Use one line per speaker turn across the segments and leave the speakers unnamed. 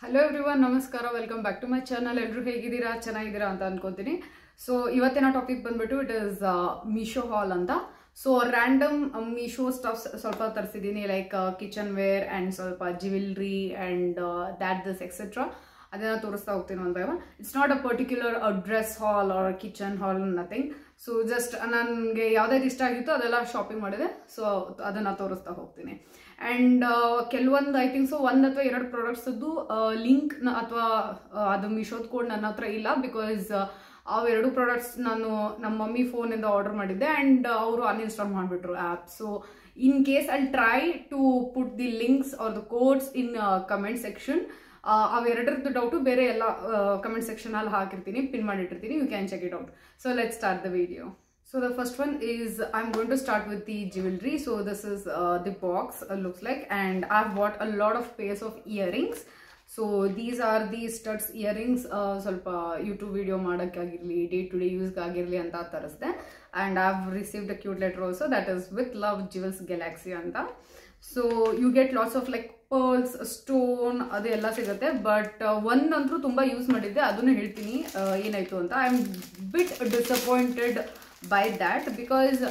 Hello everyone, ನಮಸ್ಕಾರ. Welcome back to my channel. ಎಲ್ಲರೂ ಹೇಗಿದ್ದೀರಾ? ಚೆನ್ನಾಗಿದ್ದೀರಾ ಅಂತ ಅನ್ಕೋತೀನಿ. ಸೊ ಇವತ್ತಿನ ಟಾಪಿಕ್ ಬಂದ್ಬಿಟ್ಟು ಇಟ್ ಇಸ್ ಮೀಶೋ ಹಾಲ್ ಅಂತ. ಸೊ ರ್ಯಾಂಡಮ್ ಮೀಶೋ ಸ್ಟಫ್ಸ್ ಸ್ವಲ್ಪ ತರಿಸಿದ್ದೀನಿ, ಲೈಕ್ ಕಿಚನ್ ವೇರ್ ಆ್ಯಂಡ್ ಸ್ವಲ್ಪ ಜ್ಯುವೆಲ್ರಿ ಆ್ಯಂಡ್ ದಿಸ್ ಎಕ್ಸೆಟ್ರಾ. ಅದನ್ನ ತೋರಿಸ್ತಾ ಹೋಗ್ತೀನಿ one by one. It's not a particular dress haul or kitchen haul, nothing. So just ನನಗೆ ಯಾವುದಾದ್ರು ಇಷ್ಟ ಆಗಿತ್ತು ಅದೆಲ್ಲ ಶಾಪಿಂಗ್ ಮಾಡಿದೆ. ಸೊ ಅದನ್ನು ತೋರಿಸ್ತಾ ಹೋಗ್ತೀನಿ. ಆ್ಯಂಡ್ ಕೆಲವೊಂದು ಐ ಥಿಂಕ್ ಸೊ 1 ಅಥವಾ 2 ಪ್ರಾಡಕ್ಟ್ಸದ್ದು ಲಿಂಕ್ ಅಥವಾ ಅದು ಮೀಶೋದ ಕೋಡ್ ನನ್ನ ಹತ್ರ ಇಲ್ಲ. ಬಿಕಾಸ್ ಅವೆರಡು ಪ್ರಾಡಕ್ಟ್ಸ್ ನಾನು ನಮ್ಮ ಮಮ್ಮಿ ಫೋನಿಂದ ಆರ್ಡರ್ ಮಾಡಿದ್ದೆ ಆ್ಯಂಡ್ ಅವರು ಅನ್ಇನ್ಸ್ಟಾಲ್ ಮಾಡಿಬಿಟ್ರು app. So in case I try to put the links or the codes in comment section. ಅವೆರಡರದ್ದು ಡೌಟು ಬೇರೆ ಎಲ್ಲ ಕಮೆಂಟ್ ಸೆಕ್ಷನಲ್ಲಿ ಹಾಕಿರ್ತೀನಿ, ಪಿನ್ ಮಾಡಿಟ್ಟಿರ್ತೀನಿ. You can check it out. So let's start the video. So the first one is I'm going to start with the jewelry. So this is the box looks like, and I've bought a lot of pairs of earrings. So these are the studs earrings. ಸ್ವಲ್ಪ YouTube video ಮಾಡೋಕ್ಕಾಗಿರಲಿ, day to day ಯೂಸ್ಗೆ ಆಗಿರಲಿ ಅಂತ ತರಿಸಿದೆ. And I've received a cute letter also that is with love Jewels Galaxy ಅಂತ. So you get lots of like pearls, stone ಅದೆಲ್ಲ ಸಿಗುತ್ತೆ. But ಒಂದಂತೂ ತುಂಬ ಯೂಸ್ ಮಾಡಿದ್ದೆ, ಅದನ್ನು ಹೇಳ್ತೀನಿ ಏನಾಯಿತು ಅಂತ. I am bit disappointed by that. Because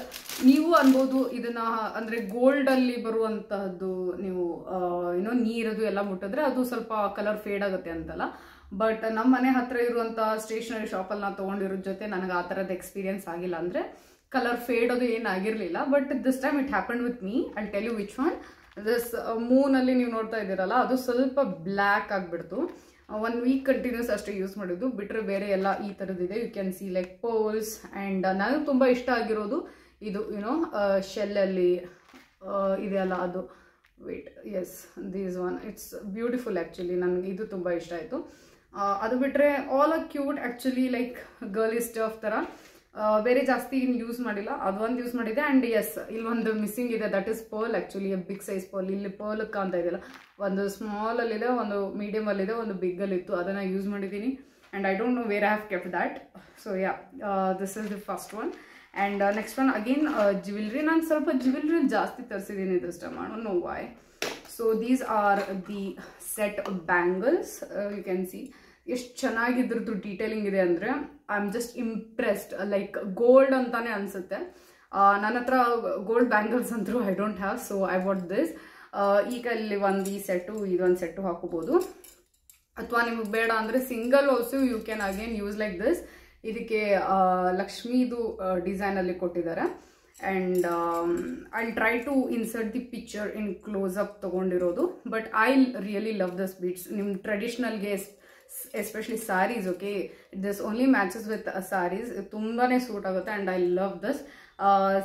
ನೀವು ಅನ್ಬೋದು ಇದನ್ನ ಅಂದರೆ ಗೋಲ್ಡಲ್ಲಿ ಬರುವಂತಹದ್ದು ನೀವು ಏನೋ ನೀರದು ಎಲ್ಲ ಮುಟ್ಟಿದ್ರೆ ಅದು ಸ್ವಲ್ಪ ಕಲರ್ ಫೇಡ್ ಆಗುತ್ತೆ ಅಂತಲ್ಲ. ಬಟ್ ನಮ್ಮ ಮನೆ ಹತ್ರ ಇರುವಂಥ ಸ್ಟೇಷನರಿ ಶಾಪಲ್ಲಿ ನಾನು ತೊಗೊಂಡಿರೋ ಜೊತೆ ನನಗೆ ಆ ಥರದ ಎಕ್ಸ್ಪೀರಿಯನ್ಸ್ ಆಗಿಲ್ಲ. ಅಂದರೆ ಕಲರ್ ಫೇಡ್ ಅದು ಏನಾಗಿರಲಿಲ್ಲ. But this time it happen with me. I tell you which one. This ಮೂನಲ್ಲಿ ನೀವು ನೋಡ್ತಾ ಇದ್ದೀರಲ್ಲ, ಅದು ಸ್ವಲ್ಪ ಬ್ಲ್ಯಾಕ್ ಆಗಿಬಿಡ್ತು. 1 ವೀಕ್ ಕಂಟಿನ್ಯೂಸ್ ಅಷ್ಟೇ ಯೂಸ್ ಮಾಡಿದ್ದು, ಬಿಟ್ಟರೆ ಬೇರೆ ಎಲ್ಲ ಈ ಥರದ್ದಿದೆ. You can see like poles. And ನನಗೆ ತುಂಬ ಇಷ್ಟ ಆಗಿರೋದು ಇದು ಯುನೋ ಶೆಲ್ಲಲ್ಲಿ ಇದೆಯಲ್ಲ ಅದು. Wait, yes, these one it's beautiful actually. ನನಗೆ ಇದು ತುಂಬ ಇಷ್ಟ ಆಯಿತು. ಅದು ಬಿಟ್ಟರೆ all are cute actually, like girly stuff ಥರ. ಬೇರೆ ಜಾಸ್ತಿ ಇನ್ನು ಯೂಸ್ ಮಾಡಿಲ್ಲ, ಅದೊಂದು ಯೂಸ್ ಮಾಡಿದೆ. ಆ್ಯಂಡ್ ಎಸ್, ಇಲ್ಲೊಂದು ಮಿಸ್ಸಿಂಗ್ ಇದೆ, that is pearl actually. Big size pearl. ಇಲ್ಲಿ ಪರ್ಲ್ ಕಾಣ್ತಾ ಇದೆಯಲ್ಲ, ಒಂದು ಸ್ಮಾಲಲ್ಲಿದೆ, ಒಂದು ಮೀಡಿಯಮಲ್ಲಿದೆ, ಒಂದು ಬಿಗ್ಗಲ್ಲಿತ್ತು. ಅದನ್ನು ಯೂಸ್ ಮಾಡಿದ್ದೀನಿ. And I don't know where I have kept that. So yeah, this is the first one. And next one again jewellery. ನಾನು ಸ್ವಲ್ಪ ಜ್ಯುವೆಲ್ರಿ ಜಾಸ್ತಿ ತರಿಸಿದ್ದೀನಿ this time. I don't know why. So these are the set bangles. You can see ಎಷ್ಟು ಚೆನ್ನಾಗಿದ್ರದ್ದು detailing ಇದೆ ಅಂದರೆ I am just impressed. Like gold ಅಂತಾನೆ ಅನಿಸುತ್ತೆ. ನನ್ನ ಹತ್ರ ಗೋಲ್ಡ್ ಬ್ಯಾಂಗಲ್ಸ್ ಅಂತೂ I don't have. So I what this. ಈಗ ಇಲ್ಲಿ ಒಂದು ಈ ಸೆಟ್ಟು, ಇದೊಂದು ಸೆಟ್ಟು ಹಾಕೋಬೋದು. ಅಥವಾ ನಿಮಗೆ ಬೇಡ ಅಂದರೆ single also you can again use like this. ಇದಕ್ಕೆ ಲಕ್ಷ್ಮೀದು ಡಿಸೈನಲ್ಲಿ ಕೊಟ್ಟಿದ್ದಾರೆ. And I try to insert the picture in close up ತೊಗೊಂಡಿರೋದು. But I really love this beads. ನಿಮ್ಮ ಟ್ರೆಡಿಷ್ನಲ್ಗೆ especially saris, okay, this only matches with saris. ತುಂಬಾ ಸೂಟ್ ಆಗುತ್ತೆ. And I love this.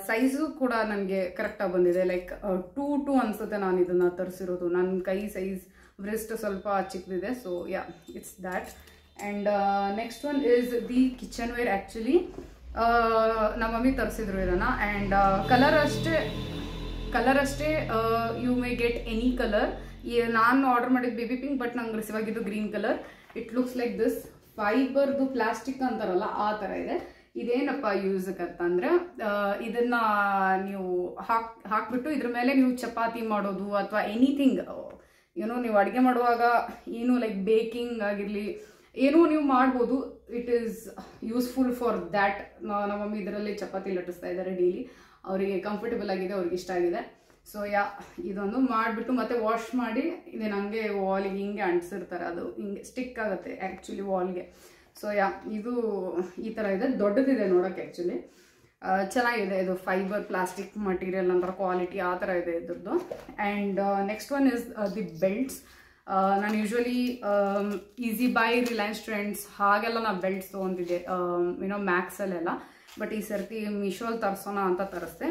Size ಕೂಡ ನನಗೆ ಕರೆಕ್ಟಾಗಿ ಬಂದಿದೆ. ಲೈಕ್ 2 ಅನಿಸುತ್ತೆ ನಾನು ಇದನ್ನು ತರಿಸಿರೋದು. ನನ್ನ ಕೈ ಸೈಜ್ ವ್ರಿಸ್ಟ್ ಸ್ವಲ್ಪ ಚಿಕ್ಕದಿದೆ. So yeah, it's that. And next one is the kitchenware. Actually ನಮ್ಮ ಮಮ್ಮಿ ತರಿಸಿದ್ರು ಇದನ್ನು. ಆ್ಯಂಡ್ ಕಲರ್ ಅಷ್ಟೇ you may get any colour. ನಾನು ಆರ್ಡರ್ ಮಾಡಿದ್ದು ಬೇಬಿ ಪಿಂಕ್, ಬಟ್ ನಂಗೆ ರಿಸೀವ್ ಆಗಿದ್ದು green colour. It looks like this. ಫೈಬರ್ದು plastic ಅಂತಾರಲ್ಲ ಆ ಥರ ಇದೆ. ಇದೇನಪ್ಪ ಯೂಸಕ್ಕೆ ಅಂತಂದರೆ, ಇದನ್ನು ನೀವು ಹಾಕ್ಬಿಟ್ಟು ಇದ್ರ ಮೇಲೆ ನೀವು ಚಪಾತಿ ಮಾಡೋದು ಅಥವಾ ಎನಿಥಿಂಗ್ ಏನೋ ನೀವು ಅಡುಗೆ ಮಾಡುವಾಗ ಏನು ಲೈಕ್ ಬೇಕಿಂಗ್ ಆಗಿರಲಿ ಏನೂ ನೀವು ಮಾಡ್ಬೋದು. It is useful for that. ನಮ್ಮ ಮಮ್ಮಿ ಇದರಲ್ಲಿ ಚಪಾತಿ ಲಟ್ಟಿಸ್ತಾ ಇದ್ದಾರೆ ಡೈಲಿ. ಅವರಿಗೆ ಕಂಫರ್ಟೇಬಲ್ ಆಗಿದೆ, ಅವ್ರಿಗೆ ಇಷ್ಟ ಆಗಿದೆ. ಸೊ ಯಾ, ಇದೊಂದು ಮಾಡಿಬಿಟ್ಟು ಮತ್ತೆ ವಾಶ್ ಮಾಡಿ ಇದೇನು ಹಂಗೆ ವಾಲಿಗೆ ಹಿಂಗೆ ಅಂಟಿಸಿರ್ತಾರೆ. ಅದು ಹಿಂಗೆ ಸ್ಟಿಕ್ ಆಗುತ್ತೆ ಆ್ಯಕ್ಚುಲಿ ವಾಲ್ಗೆ. ಸೊ ಯಾ, ಇದು ಈ ಥರ ಇದೆ. ದೊಡ್ಡದಿದೆ ನೋಡೋಕ್ಕೆ. ಆ್ಯಕ್ಚುಲಿ ಚೆನ್ನಾಗಿದೆ. ಇದು ಫೈಬರ್ ಪ್ಲಾಸ್ಟಿಕ್ ಮಟೀರಿಯಲ್ ಅಂದ್ರೆ ಕ್ವಾಲಿಟಿ ಆ ಥರ ಇದೆ ಇದ್ರದ್ದು. And next one is the belts. ನಾನು usually easy buy, Reliance Trends ಹಾಗೆಲ್ಲ ನಾನು ಬೆಲ್ಟ್ಸ್ ತೊಗೊಂತಿದ್ದೆ ಏನೋ ಮ್ಯಾಕ್ಸಲ್ಲೆಲ್ಲ. ಬಟ್ ಈ ಸರ್ತಿ ಮೀಶೋಲ್ಲಿ ತರಿಸೋಣ ಅಂತ ತರಿಸ್ದೆ.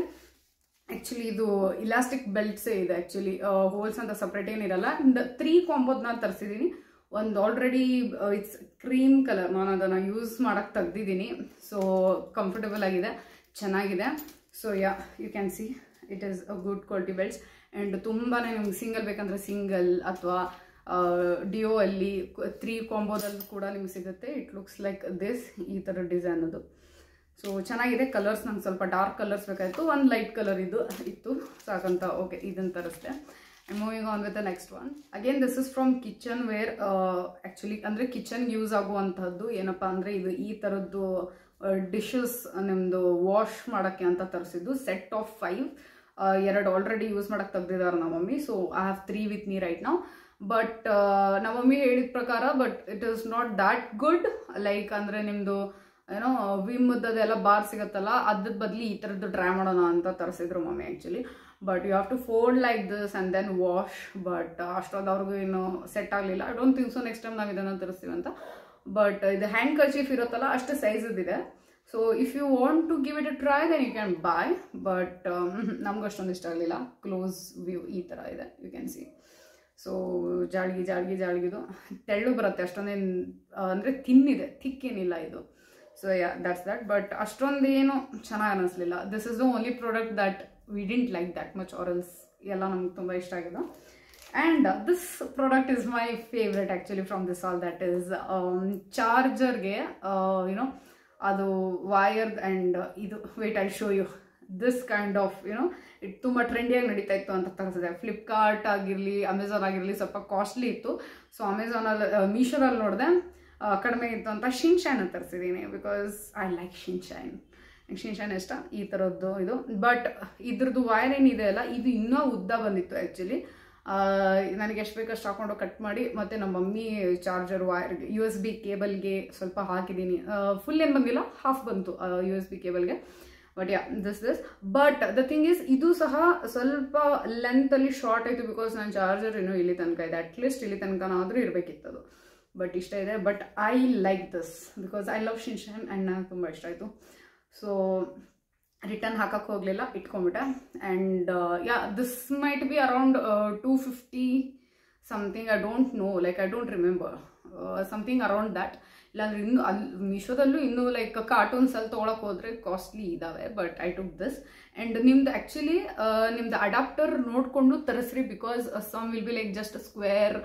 ಆ್ಯಕ್ಚುಲಿ ಇದು ಇಲಾಸ್ಟಿಕ್ ಬೆಲ್ಟ್ಸೇ ಇದೆ. ಆ್ಯಕ್ಚುಲಿ ಹೋಲ್ಸ್ ಅಂತ ಸಪ್ರೇಟ್ ಏನಿರಲ್ಲ. 3 ಕಾಂಬೋದು ನಾನು ತರಿಸಿದ್ದೀನಿ. ಒಂದು ಆಲ್ರೆಡಿ ಇಟ್ಸ್ ಕ್ರೀಮ್ ಕಲರ್. ನಾನು ಅದನ್ನು ಯೂಸ್ ಮಾಡೋಕ್ಕೆ ತೆಗ್ದಿದ್ದೀನಿ. ಸೊ ಕಂಫರ್ಟೇಬಲ್ ಆಗಿದೆ, ಚೆನ್ನಾಗಿದೆ. So yeah, you can see it is a good quality belts. And ತುಂಬಾ ನಿಮ್ಗೆ ಸಿಂಗಲ್ ಬೇಕಂದರೆ ಸಿಂಗಲ್ ಅಥವಾ ಡಿಯೋ ಅಲ್ಲಿ 3 ಕಾಂಬೋದಲ್ಲಿ ಕೂಡ ನಿಮ್ಗೆ ಸಿಗುತ್ತೆ. ಇಟ್ ಲುಕ್ಸ್ ಲೈಕ್ ದಿಸ್, ಈ ಥರ ಡಿಸೈನ್ ಅದು. ಸೊ ಚೆನ್ನಾಗಿದೆ. ಕಲರ್ಸ್ ನಂಗೆ ಸ್ವಲ್ಪ ಡಾರ್ಕ್ ಕಲರ್ಸ್ ಬೇಕಾಯಿತು. ಒಂದು ಲೈಟ್ ಕಲರ್ ಇತ್ತು ಸಾಕಂತ. ಓಕೆ, ಇದನ್ನು ತರಿಸ್ದೆ. I'm moving on with the next one. Again, this is from kitchenware. Actually, ಅಂದ್ರೆ ಕಿಚನ್ ಯೂಸ್ ಆಗುವಂತಹದ್ದು ಏನಪ್ಪಾ ಅಂದ್ರೆ ಇದು ಈ ತರದ್ದು ಡಿಶಸ್ ನಿಮ್ದು ವಾಶ್ ಮಾಡಕ್ಕೆ ಅಂತ ತರಿಸಿದ್ದು ಸೆಟ್ ಆಫ್ 5. 2 ಆಲ್ರೆಡಿ ಯೂಸ್ ಮಾಡಕ್ಕೆ ತೆಗ್ದಿದ್ದಾರೆ ನಮ್ಮ mummy. So I have 3 with me right now. But ನಮ್ಮ ಮಮ್ಮಿ ಹೇಳಿದ ಪ್ರಕಾರ but it is not that good. Like ಅಂದ್ರೆ ನಿಮ್ದು ಏನೋ ವಿಮ್ಮದೆಲ್ಲ ಬಾರ್ ಸಿಗುತ್ತಲ್ಲ ಅದ್ರ ಬದಲು ಈ ಥರದ್ದು ಟ್ರೈ ಮಾಡೋಣ ಅಂತ ತರಿಸಿದ್ರು mummy actually. But you have to fold like this and then wash. But ಅಷ್ಟೊಂದವ್ರಿಗೂ ಏನು ಸೆಟ್ ಆಗಲಿಲ್ಲ. I don't think so next time ನಾವು ಇದನ್ನು ತರಿಸ್ತೀವಿ ಅಂತ. ಬಟ್ ಇದು ಹ್ಯಾಂಡ್ ಕರ್ಚೀಫ್ ಇರುತ್ತಲ್ಲ ಅಷ್ಟು ಸೈಜದಿದೆ. So if you want to give it a try then you can buy. But ನಮ್ಗೆ ಅಷ್ಟೊಂದು ಇಷ್ಟ ಆಗಲಿಲ್ಲ. ಕ್ಲೋಸ್ ವ್ಯೂ ಈ ಥರ ಇದೆ, ಯು ಕ್ಯಾನ್ ಸಿ. ಸೊ ಜಾಳ್ಗಿದು ತೆಳ್ಳು ಬರುತ್ತೆ, ಅಷ್ಟೊಂದೇನು ಅಂದರೆ ತಿನ್ನಿದೆ, ಥಿಕ್ಕೇನಿಲ್ಲ ಇದು. So ya that's that. But ಅಷ್ಟೊಂದು ಏನು ಚೆನ್ನಾಗಿ ಅನ್ನಿಸ್ಲಿಲ್ಲ. This is the only product that we didn't like that much, or else ಎಲ್ಲ ನಮ್ಗೆ ತುಂಬ ಇಷ್ಟ ಆಗಿದೆ. And this product is my favourite actually from this all. That is ಚಾರ್ಜರ್ಗೆ ಯುನೋ ಅದು ವೈರ್ ಆ್ಯಂಡ್ ಇದು wait I show you this kind of you know it ತುಂಬ ಟ್ರೆಂಡಿಯಾಗಿ ನಡೀತಾ ಇತ್ತು ಅಂತ ತರಿಸಿದೆ. ಫ್ಲಿಪ್ಕಾರ್ಟ್ ಆಗಿರಲಿ ಅಮೆಝಾನ್ ಆಗಿರಲಿ ಸ್ವಲ್ಪ ಕಾಸ್ಟ್ಲಿ ಇತ್ತು. ಸೊ ಅಮೆಝಾನಲ್ಲಿ ಮೀಶೋದಲ್ಲಿ ನೋಡಿದೆ ಕಡಿಮೆ ಇತ್ತು ಅಂತ ಶಿನ್ಶೈನ್ ತರಿಸಿದ್ದೀನಿ. ಬಿಕಾಸ್ ಐ ಲೈಕ್ ಶಿನ್ಶೈನ್ ಇಷ್ಟ ಈ ಥರದ್ದು ಇದು. ಬಟ್ ಇದ್ರದ್ದು ವೈರ್ ಏನಿದೆ ಅಲ್ಲ ಇದು ಇನ್ನೂ ಉದ್ದ ಬಂದಿತ್ತು ಆ್ಯಕ್ಚುಲಿ. ನನಗೆ ಎಷ್ಟು ಬೇಕಷ್ಟು ಹಾಕೊಂಡು ಕಟ್ ಮಾಡಿ ಮತ್ತು ನಮ್ಮ ಮಮ್ಮಿ ಚಾರ್ಜರ್ ವೈರ್ಗೆ USB ಕೇಬಲ್ಗೆ ಸ್ವಲ್ಪ ಹಾಕಿದ್ದೀನಿ. ಫುಲ್ ಏನು ಬಂದಿಲ್ಲ, ಹಾಫ್ ಬಂತು USB ಕೇಬಲ್ಗೆ. But ya this but the thing is ಇದು ಸಹ ಸ್ವಲ್ಪ ಲೆಂತಲ್ಲಿ ಶಾರ್ಟ್ ಆಯಿತು. ಬಿಕಾಸ್ ನನ್ನ ಚಾರ್ಜರ್ ಇನ್ನೂ ಇಲ್ಲಿ ತನಕ ಇದೆ. ಅಟ್ಲೀಸ್ಟ್ ಇಲ್ಲಿ ತನಕನಾದರೂ ಇರಬೇಕಿತ್ತದು. ಬಟ್ ಇಷ್ಟ ಇದೆ. But I like this because I love shinshine and ನನಗೆ ತುಂಬ ಇಷ್ಟ ಆಯಿತು. ಸೊ ರಿಟರ್ನ್ ಹಾಕಕ್ಕೆ ಹೋಗಲಿಲ್ಲ, ಇಟ್ಕೊಂಡ್ಬಿಟ್ಟೆ. And ya this might be around 250 something. I don't know, like I don't remember, something around that. ಇಲ್ಲಾಂದ್ರೆ ಇನ್ನೂ ಅಲ್ಲಿ ಮೀಶೋದಲ್ಲೂ ಇನ್ನೂ ಲೈಕ್ ಕಾರ್ಟೂನ್ಸಲ್ಲಿ ತೊಗೊಳಕ್ಕೆ ಹೋದರೆ ಕಾಸ್ಟ್ಲಿ ಇದ್ದಾವೆ. But I took this. And ನಿಮ್ದು ಆ್ಯಕ್ಚುಲಿ ನಿಮ್ದು ಅಡಾಪ್ಟರ್ ನೋಡಿಕೊಂಡು ತರಿಸ್ರಿ. Because some will be like just square,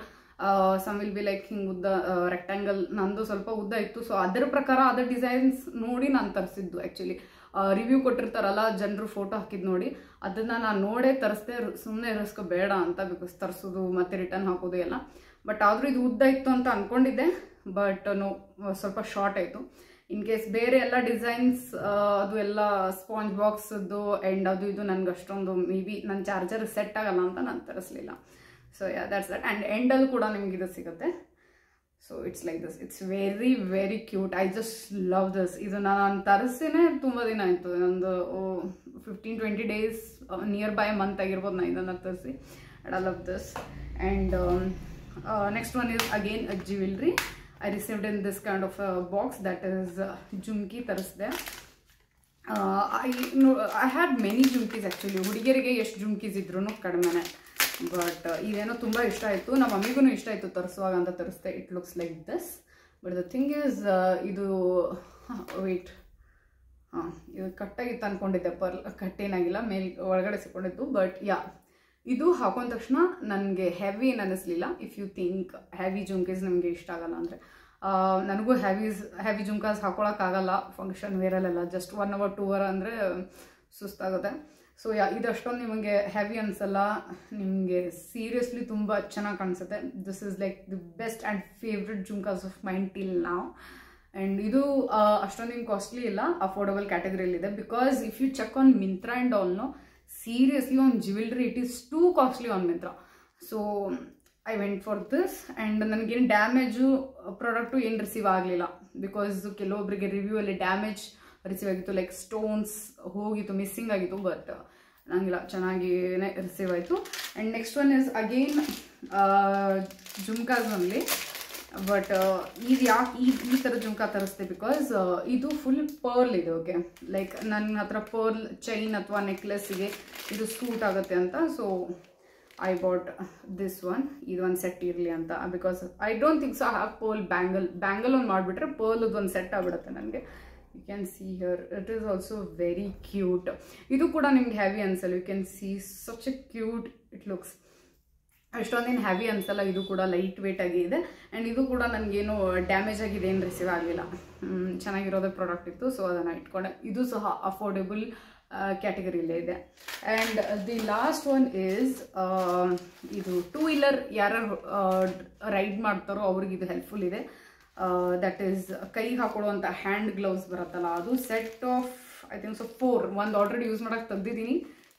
some will be like ಹಿಂಗೆ ಉದ್ದ ರೆಕ್ಟ್ಯಾಂಗಲ್. ನಂದು ಸ್ವಲ್ಪ ಉದ್ದ ಇತ್ತು. ಸೊ ಅದರ ಪ್ರಕಾರ ಅದರ ಡಿಸೈನ್ಸ್ ನೋಡಿ ನಾನು ತರಿಸಿದ್ದು ಆ್ಯಕ್ಚುಲಿ. ರಿವ್ಯೂ ಕೊಟ್ಟಿರ್ತಾರಲ್ಲ ಜನರು ಫೋಟೋ ಹಾಕಿದ್ದು ನೋಡಿ, ಅದನ್ನು ನಾನು ನೋಡೇ ತರಿಸ್ದೆ. ಸುಮ್ಮನೆ ರಿಸ್ಕ್ ಬೇಡ ಅಂತ. ಬಿಕಾಸ್ ತರಿಸೋದು ಮತ್ತು ರಿಟರ್ನ್ ಹಾಕೋದು ಎಲ್ಲ. ಬಟ್ ಆದರೂ ಇದು ಉದ್ದ ಇತ್ತು ಅಂತ ಅಂದ್ಕೊಂಡಿದ್ದೆ. ಬಟ್ ನೋ, ಸ್ವಲ್ಪ ಶಾರ್ಟ್ ಆಯಿತು. ಇನ್ ಕೇಸ್ ಬೇರೆ ಎಲ್ಲ ಡಿಸೈನ್ಸ್ ಅದು ಎಲ್ಲ ಸ್ಪಾಂಜ್ ಬಾಕ್ಸದ್ದು ಆ್ಯಂಡ್ ಅದು ಇದು ನನಗೆ ಅಷ್ಟೊಂದು ಮೇ ಬಿ ನನ್ನ ಚಾರ್ಜರ್ ಸೆಟ್ ಆಗಲ್ಲ ಅಂತ ನಾನು ತರಿಸ್ಲಿಲ್ಲ. So ya that's that. And ಎಂಡಲ್ಲಿ ಕೂಡ ನಿಮ್ಗೆ ಇದು ಸಿಗುತ್ತೆ. So it's like this. It's very very cute. I just love this. ಇದು ನಾನು ತರಿಸಿನೇ ತುಂಬ ದಿನ ಆಯಿತು. ಒಂದು 15-20 ಡೇಸ್, ನಿಯರ್ ಬೈ ಮಂತ್ ಆಗಿರ್ಬೋದು ನಾನು ಇದನ್ನು ತರಿಸಿ. And I love this. And next one is again jewellery. I received in this kind of box. That is jhumki ತರಿಸಿದೆ. I had many jhumkis actually. ಹುಡುಗಿಯರಿಗೆ ಎಷ್ಟು ಜುಮ್ಕೀಸ್ ಇದ್ರೂ ಕಡಿಮೆನೆ. ಬಟ್ ಇದೇನೋ ತುಂಬ ಇಷ್ಟ ಆಯಿತು. ನಮ್ಮ ಮಮ್ಮಿಗೂ ಇಷ್ಟ ಆಯಿತು ತರಿಸುವಾಗ ಅಂತ ತರಿಸ್ದೆ. It looks like this. But the thing is ಇದು ವೇಟ್ ಇದು ಕಟ್ಟಾಗಿತ್ತು ಅಂದ್ಕೊಂಡಿದ್ದೆ. ಕಟ್ಟೇನಾಗಿಲ್ಲ, ಒಳಗಡೆ ಸಿಕ್ಕೊಂಡಿದ್ದು. ಬಟ್ ಯಾ ಇದು ಹಾಕೊಂಡ ತಕ್ಷಣ ನನಗೆ ಹೆವಿ ಅನ್ನಿಸ್ಲಿಲ್ಲ. If you think heavy jhumkis ನಿಮಗೆ ಇಷ್ಟ ಆಗಲ್ಲ ಅಂದರೆ, ನನಗೂ ಹೆವಿ ಜುಮ್ಕಾಸ್ ಹಾಕೊಳಕ್ಕಾಗಲ್ಲ ಫಂಕ್ಷನ್ ವೇರಲ್ಲೆಲ್ಲ. ಜಸ್ಟ್ 1 hour 2 hour ಅಂದರೆ ಸುಸ್ತಾಗುತ್ತೆ. ಸೊ ಯಾ ಇದು ಅಷ್ಟೊಂದು ನಿಮಗೆ ಹೆವಿ ಅನಿಸಲ್ಲ. ನಿಮಗೆ ಸೀರಿಯಸ್ಲಿ ತುಂಬ ಚೆನ್ನಾಗಿ ಕಾಣಿಸುತ್ತೆ. This is like the best and favourite jhumkas of mine till now. And ಇದು ಅಷ್ಟೊಂದು ಕಾಸ್ಟ್ಲಿ ಇಲ್ಲ, ಅಫೋರ್ಡಬಲ್ ಕ್ಯಾಟಗರಿಯಲ್ಲಿದೆ. Because if you check on Myntra and ಆಲ್ನೋ, seriously on jewellery it is too costly on Myntra. So I went for this. And ನನಗೇನು damage product ಏನು receive ಆಗಲಿಲ್ಲ. ಬಿಕಾಸ್ ಕೆಲವೊಬ್ಬರಿಗೆ ರಿವ್ಯೂ ಅಲ್ಲಿ ಡ್ಯಾಮೇಜ್ ರಿಸೀವ್ ಆಗಿತ್ತು, ಲೈಕ್ ಸ್ಟೋನ್ಸ್ ಹೋಗಿತ್ತು, ಮಿಸ್ಸಿಂಗ್ ಆಗಿತ್ತು. ಬಟ್ ನನಗಿಲ್ಲ, ಚೆನ್ನಾಗಿನೇ ರಿಸೀವ್ ಆಯಿತು. And next one is again ಜುಮ್ಕಾಸ್ನಲ್ಲಿ. ಬಟ್ ಇದು ಯಾಕೆ ಈ ಥರ ಜುಮ್ಕಾ ತರಿಸ್ದೆ? ಬಿಕಾಸ್ ಇದು ಫುಲ್ ಪರ್ಲ್ ಇದೆ. ಓಕೆ, ಲೈಕ್ ನನ್ನ ಹತ್ರ ಪರ್ಲ್ ಚೈನ್ ಅಥವಾ ನೆಕ್ಲೆಸ್ಗೆ ಇದು ಸೂಟ್ ಆಗುತ್ತೆ ಅಂತ. So I bought this one. ಇದು ಒಂದು ಸೆಟ್ ಇರಲಿ ಅಂತ. Because I don't think so I have pearl bangle ಒಂದು ಮಾಡಿಬಿಟ್ರೆ ಪರ್ಲ್ದು ಒಂದು ಸೆಟ್ ಆಗಿಬಿಡುತ್ತೆ ನನಗೆ. You can see here it is also very cute. ಇದು ಕೂಡ ನಿಮ್ಗೆ ಹೆವಿ ಅನ್ಸಲ್ಲ. You can see such a cute it looks. ಅಷ್ಟೊಂದೇನು ಹೆವಿ ಅನ್ಸಲ್ಲ. ಇದು ಕೂಡ ಲೈಟ್ ವೇಟ್ ಆಗಿ ಇದೆ. ಆ್ಯಂಡ್ ಇದು ಕೂಡ ನನಗೇನು ಡ್ಯಾಮೇಜ್ ಆಗಿದೆ, ಏನು ರಿಸೀವ್ ಆಗಲಿಲ್ಲ. ಚೆನ್ನಾಗಿರೋದೇ ಪ್ರಾಡಕ್ಟ್ ಇತ್ತು. ಸೊ ಅದನ್ನು ಇಟ್ಕೊಂಡೆ. ಇದು ಸಹ ಅಫೋರ್ಡೆಬಲ್ ಕ್ಯಾಟಗರಿಲೇ ಇದೆ. And the last one is ಇದು 2-ವೀಲರ್ ಯಾರು ರೈಡ್ ಮಾಡ್ತಾರೋ ಅವ್ರಿಗೆ ಇದು ಹೆಲ್ಪ್ಫುಲ್ ಇದೆ. ದಟ್ ಈಸ್ ಕೈಗೆ ಹಾಕೊಳ್ಳುವಂಥ ಹ್ಯಾಂಡ್ ಗ್ಲೌಸ್ ಬರುತ್ತಲ್ಲ, ಅದು set of I think so 4 ಒಂದು ಆಲ್ರೆಡಿ ಯೂಸ್ ಮಾಡೋಕ್ಕೆ ತೆಗ್ದಿದ್ದೀನಿ.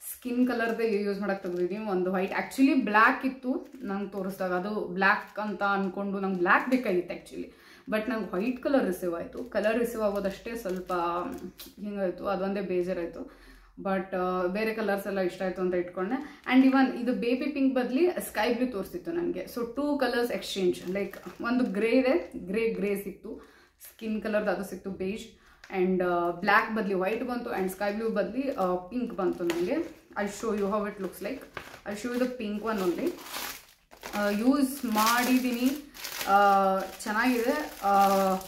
ಸ್ಕಿನ್ ಕಲರ್ದೇ ಯೂಸ್ ಮಾಡೋಕ್ಕೆ ತೆಗ್ದಿದ್ದೀನಿ. ಒಂದು ವೈಟ್, ಆ್ಯಕ್ಚುಲಿ ಬ್ಲ್ಯಾಕ್ ಇತ್ತು ನಂಗೆ ತೋರಿಸಿದಾಗ, ಅದು ಬ್ಲ್ಯಾಕ್ ಅಂತ ಅಂದ್ಕೊಂಡು ನಂಗೆ ಬ್ಲ್ಯಾಕ್ ಬೇಕಾಗಿತ್ತು ಆ್ಯಕ್ಚುಲಿ. ಬಟ್ ನಂಗೆ ವೈಟ್ ಕಲರ್ ರಿಸೀವ್ ಆಯಿತು. ಕಲರ್ ರಿಸೀವ್ ಆಗೋದಷ್ಟೇ ಸ್ವಲ್ಪ ಹಿಂಗಾಯಿತು, ಅದೊಂದೇ ಬೇಜಾರಾಯಿತು. ಬಟ್ ಬೇರೆ ಕಲರ್ಸ್ ಎಲ್ಲ ಇಷ್ಟ ಆಯಿತು ಅಂತ ಇಟ್ಕೊಂಡೆ. ಆ್ಯಂಡ್ ಇವನ್ ಇದು ಬೇಬಿ ಪಿಂಕ್ ಬದಲಿ ಸ್ಕೈ ಬ್ಲೂ ತೋರಿಸ್ತಿತ್ತು ನನಗೆ. ಸೊ 2 ಕಲರ್ಸ್ ಎಕ್ಸ್ಚೇಂಜ್, ಲೈಕ್ ಒಂದು ಗ್ರೇ ಇದೆ, ಗ್ರೇ ಸಿಕ್ತು, ಸ್ಕಿನ್ ಕಲರ್ದು ಅದು ಸಿಕ್ತು ಬೇಜ್. ಆ್ಯಂಡ್ ಬ್ಲ್ಯಾಕ್ ಬದಲಿ ವೈಟ್ ಬಂತು, ಆ್ಯಂಡ್ ಸ್ಕೈ ಬ್ಲೂ ಬದಲಿ ಪಿಂಕ್ ಬಂತು ನನಗೆ. I show you how it looks like. I show you the pink one only. Use ಮಾಡಿದ್ದೀನಿ, ಚೆನ್ನಾಗಿದೆ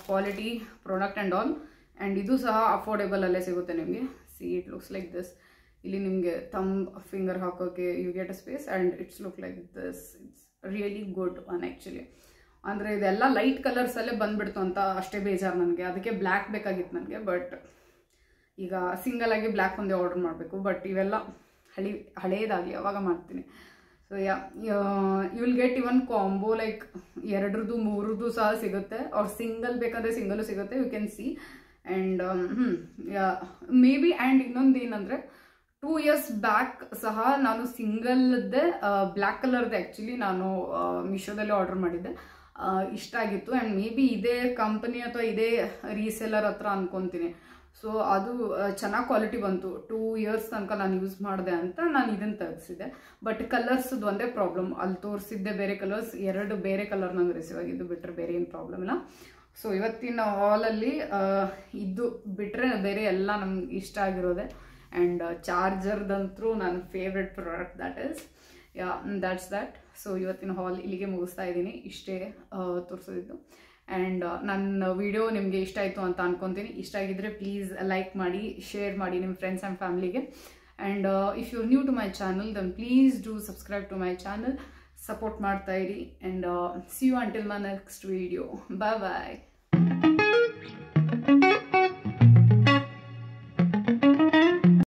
quality product and all. And ಇದು ಸಹ ಅಫೋರ್ಡೆಬಲ್ ಅಲ್ಲೇ ಸಿಗುತ್ತೆ ನಿಮಗೆ. See it looks like this. ಇಲ್ಲಿ ನಿಮಗೆ ಥಂಬ್ ಫಿಂಗರ್ ಹಾಕೋಕ್ಕೆ you get a space, and it's look like this. It's really good one actually. ಅಂದರೆ ಇದೆಲ್ಲ ಲೈಟ್ ಕಲರ್ಸಲ್ಲೇ ಬಂದುಬಿಡ್ತು ಅಂತ ಅಷ್ಟೇ ಬೇಜಾರು ನನಗೆ. ಅದಕ್ಕೆ ಬ್ಲ್ಯಾಕ್ ಬೇಕಾಗಿತ್ತು ನನಗೆ. ಬಟ್ ಈಗ ಸಿಂಗಲ್ ಆಗಿ ಬ್ಲ್ಯಾಕ್ ಒಂದೇ ಆರ್ಡರ್ ಮಾಡಬೇಕು. ಬಟ್ ಇವೆಲ್ಲ ಹಳೇದಾಗಲಿ ಅವಾಗ ಮಾಡ್ತೀನಿ. So you will get even combo like 2 3 ಸಹ ಸಿಗುತ್ತೆ. ಅವ್ರು ಸಿಂಗಲ್ ಬೇಕಾದರೆ ಸಿಂಗಲು ಸಿಗುತ್ತೆ, you can see. And maybe. And ಇನ್ನೊಂದು ಏನಂದರೆ 2 years ಬ್ಯಾಕ್ ಸಹ ನಾನು ಸಿಂಗಲ್ದೇ ಬ್ಲ್ಯಾಕ್ ಕಲರ್ದು ಆ್ಯಕ್ಚುಲಿ ನಾನು ಮೀಶೋದಲ್ಲಿ ಆರ್ಡರ್ ಮಾಡಿದ್ದೆ. ಇಷ್ಟ ಆಗಿತ್ತು. ಆ್ಯಂಡ್ ಮೇ ಬಿ ಇದೇ ಕಂಪನಿ ಅಥವಾ ಇದೇ ರೀಸೆಲ್ಲರ್ ಹತ್ರ ಅಂದ್ಕೊತೀನಿ. ಸೊ ಅದು ಚೆನ್ನಾಗಿ ಕ್ವಾಲಿಟಿ ಬಂತು. 2 years ತನಕ ನಾನು ಯೂಸ್ ಮಾಡಿದೆ ಅಂತ ನಾನು ಇದನ್ನು ತೆಗೆಸಿದೆ. ಬಟ್ ಕಲರ್ಸ್ದು ಒಂದೇ ಪ್ರಾಬ್ಲಮ್, ಅಲ್ಲಿ ತೋರಿಸಿದ್ದೆ ಬೇರೆ ಕಲರ್ಸ್, 2 ಬೇರೆ ಕಲರ್ ನಂಗೆ ರಿಸೀವ್ ಆಗಿದ್ದು, ಬಿಟ್ಟರೆ ಬೇರೆ ಏನು ಪ್ರಾಬ್ಲಮ್ ಇಲ್ಲ. ಸೊ ಇವತ್ತಿನ ಹಾಲಲ್ಲಿ ಇದು ಬಿಟ್ಟರೆ ಬೇರೆ ಎಲ್ಲ ನಮ್ಗೆ ಇಷ್ಟ ಆಗಿರೋದೆ. ಆ್ಯಂಡ್ ಚಾರ್ಜರ್ದಂತೂ ನನ್ನ favourite product that's that. So ಇವತ್ತಿನ ಹಾಲ್ ಇಲ್ಲಿಗೆ ಮುಗಿಸ್ತಾ ಇದ್ದೀನಿ. ಇಷ್ಟೇ ತೋರಿಸೋದಿದ್ದು. ಆ್ಯಂಡ್ ನನ್ನ ವಿಡಿಯೋ ನಿಮಗೆ ಇಷ್ಟ ಆಯಿತು ಅಂತ ಅನ್ಕೊತೀನಿ. ಇಷ್ಟ ಆಗಿದ್ದರೆ ಪ್ಲೀಸ್ ಲೈಕ್ ಮಾಡಿ, ಶೇರ್ ಮಾಡಿ ನಿಮ್ಮ ಫ್ರೆಂಡ್ಸ್ ಆ್ಯಂಡ್ ಫ್ಯಾಮಿಲಿಗೆ. And if you are new to my channel then please do subscribe to my channel. Support ಮಾಡ್ತಾ ಇರಿ. And see you until my next video. Bye bye.